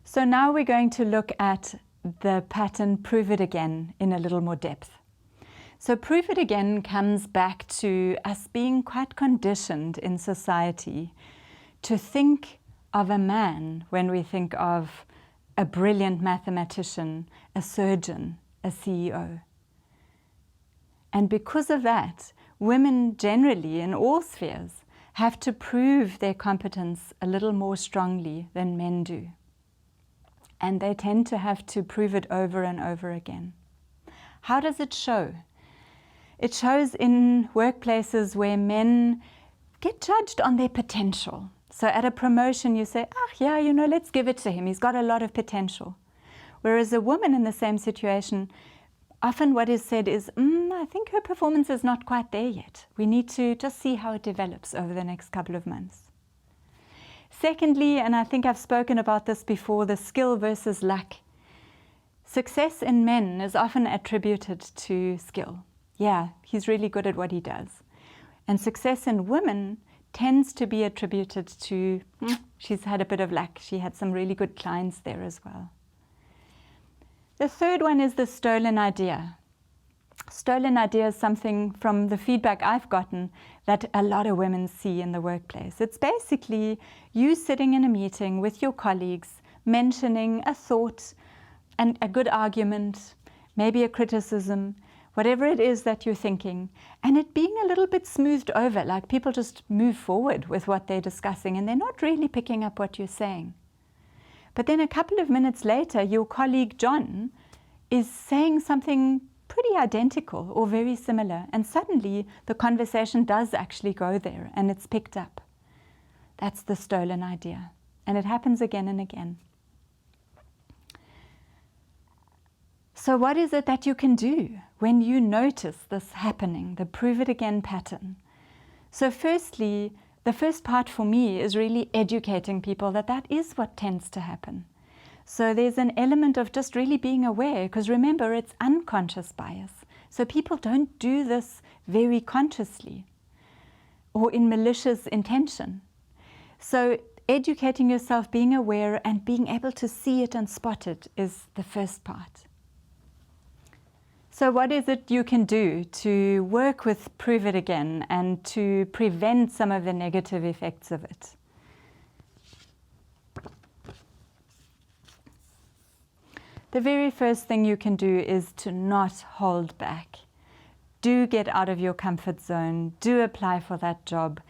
So now we're going to look at the pattern prove it again in a little more depth. So prove it again comes back to us being quite conditioned in society to think of a man when we think of a brilliant mathematician, a surgeon, a CEO. And because of that, women generally in all spheres have to prove their competence a little more strongly than men do. And they tend to have to prove it over and over again. How does it show? It shows in workplaces where men get judged on their potential. So at a promotion you say, yeah, let's give it to him. He's got a lot of potential. Whereas a woman in the same situation, often what is said is, I think her performance is not quite there yet. We need to just see how it develops over the next couple of months. Secondly, and I think I've spoken about this before, the skill versus luck. Success in men is often attributed to skill. Yeah, he's really good at what he does. And success in women tends to be attributed to, she's had a bit of luck. She had some really good clients there as well. The third one is the stolen idea. Stolen idea is something from the feedback I've gotten that a lot of women see in the workplace. It's basically you sitting in a meeting with your colleagues, mentioning a thought and a good argument, maybe a criticism, whatever it is that you're thinking, and it being a little bit smoothed over, like people just move forward with what they're discussing and they're not really picking up what you're saying. But then a couple of minutes later, your colleague John is saying something pretty identical or very similar, and suddenly the conversation does actually go there and it's picked up. That's the stolen idea, and it happens again and again. So what is it that you can do when you notice this happening, the prove it again pattern? So firstly, the first part for me is really educating people that that is what tends to happen. So there's an element of just really being aware, because remember, it's unconscious bias. So people don't do this very consciously or in malicious intention. So educating yourself, being aware, and being able to see it and spot it is the first part. So what is it you can do to work with prove it again and to prevent some of the negative effects of it? The very first thing you can do is to not hold back. Do get out of your comfort zone. Do apply for that job.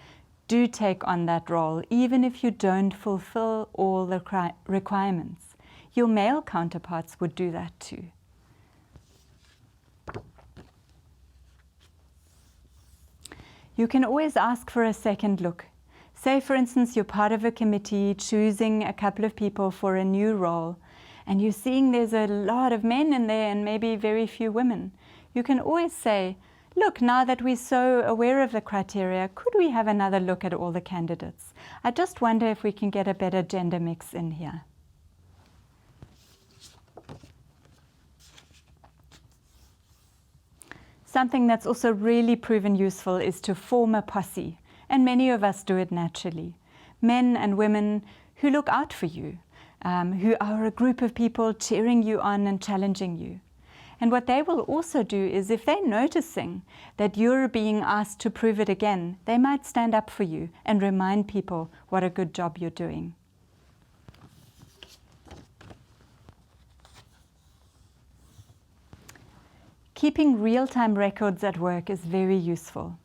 Do take on that role, even if you don't fulfill all the requirements. Your male counterparts would do that too. You can always ask for a second look. Say, for instance, you're part of a committee choosing a couple of people for a new role, and you're seeing there's a lot of men in there and maybe very few women. You can always say, look, now that we're so aware of the criteria, could we have another look at all the candidates? I just wonder if we can get a better gender mix in here. Something that's also really proven useful is to form a posse, and many of us do it naturally. Men and women who look out for you, who are a group of people cheering you on and challenging you. And what they will also do is, if they're noticing that you're being asked to prove it again, they might stand up for you and remind people what a good job you're doing. Keeping real-time records at work is very useful.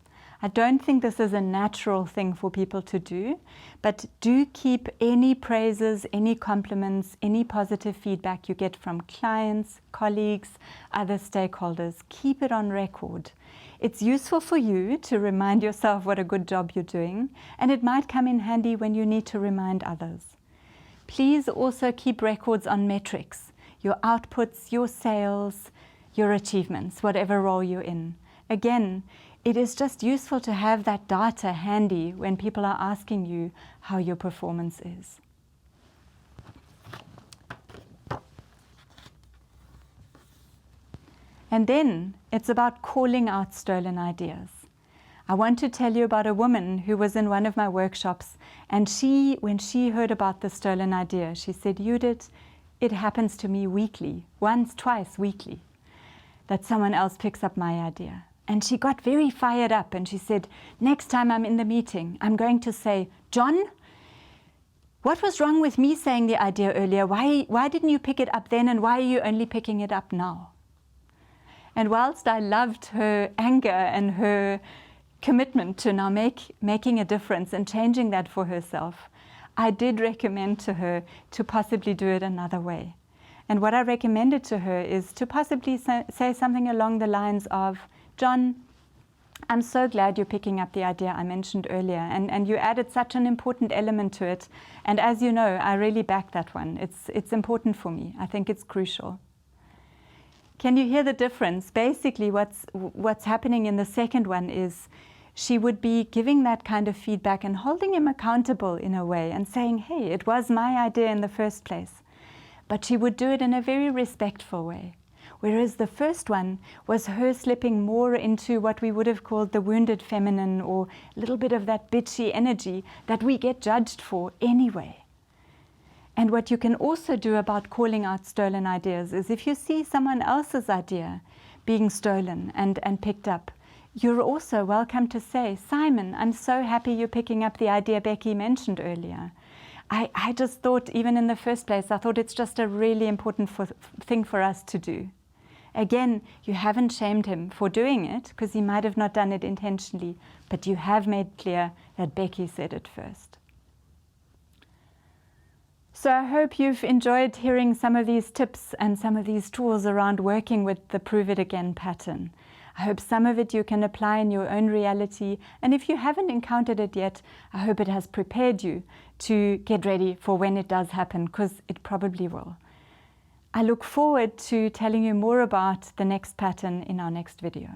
I don't think this is a natural thing for people to do, but do keep any praises, any compliments, any positive feedback you get from clients, colleagues, other stakeholders. Keep it on record. It's useful for you to remind yourself what a good job you're doing, and it might come in handy when you need to remind others. Please also keep records on metrics, your outputs, your sales, your achievements, whatever role you're in. Again, it is just useful to have that data handy when people are asking you how your performance is. And then it's about calling out stolen ideas. I want to tell you about a woman who was in one of my workshops, and when she heard about the stolen idea, she said, Judith, it happens to me weekly, once, twice weekly, that someone else picks up my idea. And she got very fired up and she said, next time I'm in the meeting, I'm going to say, John, what was wrong with me saying the idea earlier? Why didn't you pick it up then, and why are you only picking it up now? And whilst I loved her anger and her commitment to now making a difference and changing that for herself, I did recommend to her to possibly do it another way. And what I recommended to her is to possibly say something along the lines of, John, I'm so glad you're picking up the idea I mentioned earlier, and you added such an important element to it. And as you know, I really back that one. It's important for me. I think it's crucial. Can you hear the difference? Basically, what's happening in the second one is she would be giving that kind of feedback and holding him accountable in a way and saying, hey, it was my idea in the first place. But she would do it in a very respectful way. Whereas the first one was her slipping more into what we would have called the wounded feminine, or a little bit of that bitchy energy that we get judged for anyway. And what you can also do about calling out stolen ideas is if you see someone else's idea being stolen and picked up, you're also welcome to say, Simon, I'm so happy you're picking up the idea Becky mentioned earlier. I just thought, even in the first place, I thought it's just a really important thing for us to do. Again, you haven't shamed him for doing it, because he might have not done it intentionally, but you have made clear that Becky said it first. So I hope you've enjoyed hearing some of these tips and some of these tools around working with the Prove It Again pattern. I hope some of it you can apply in your own reality, and if you haven't encountered it yet, I hope it has prepared you to get ready for when it does happen, because it probably will. I look forward to telling you more about the next pattern in our next video.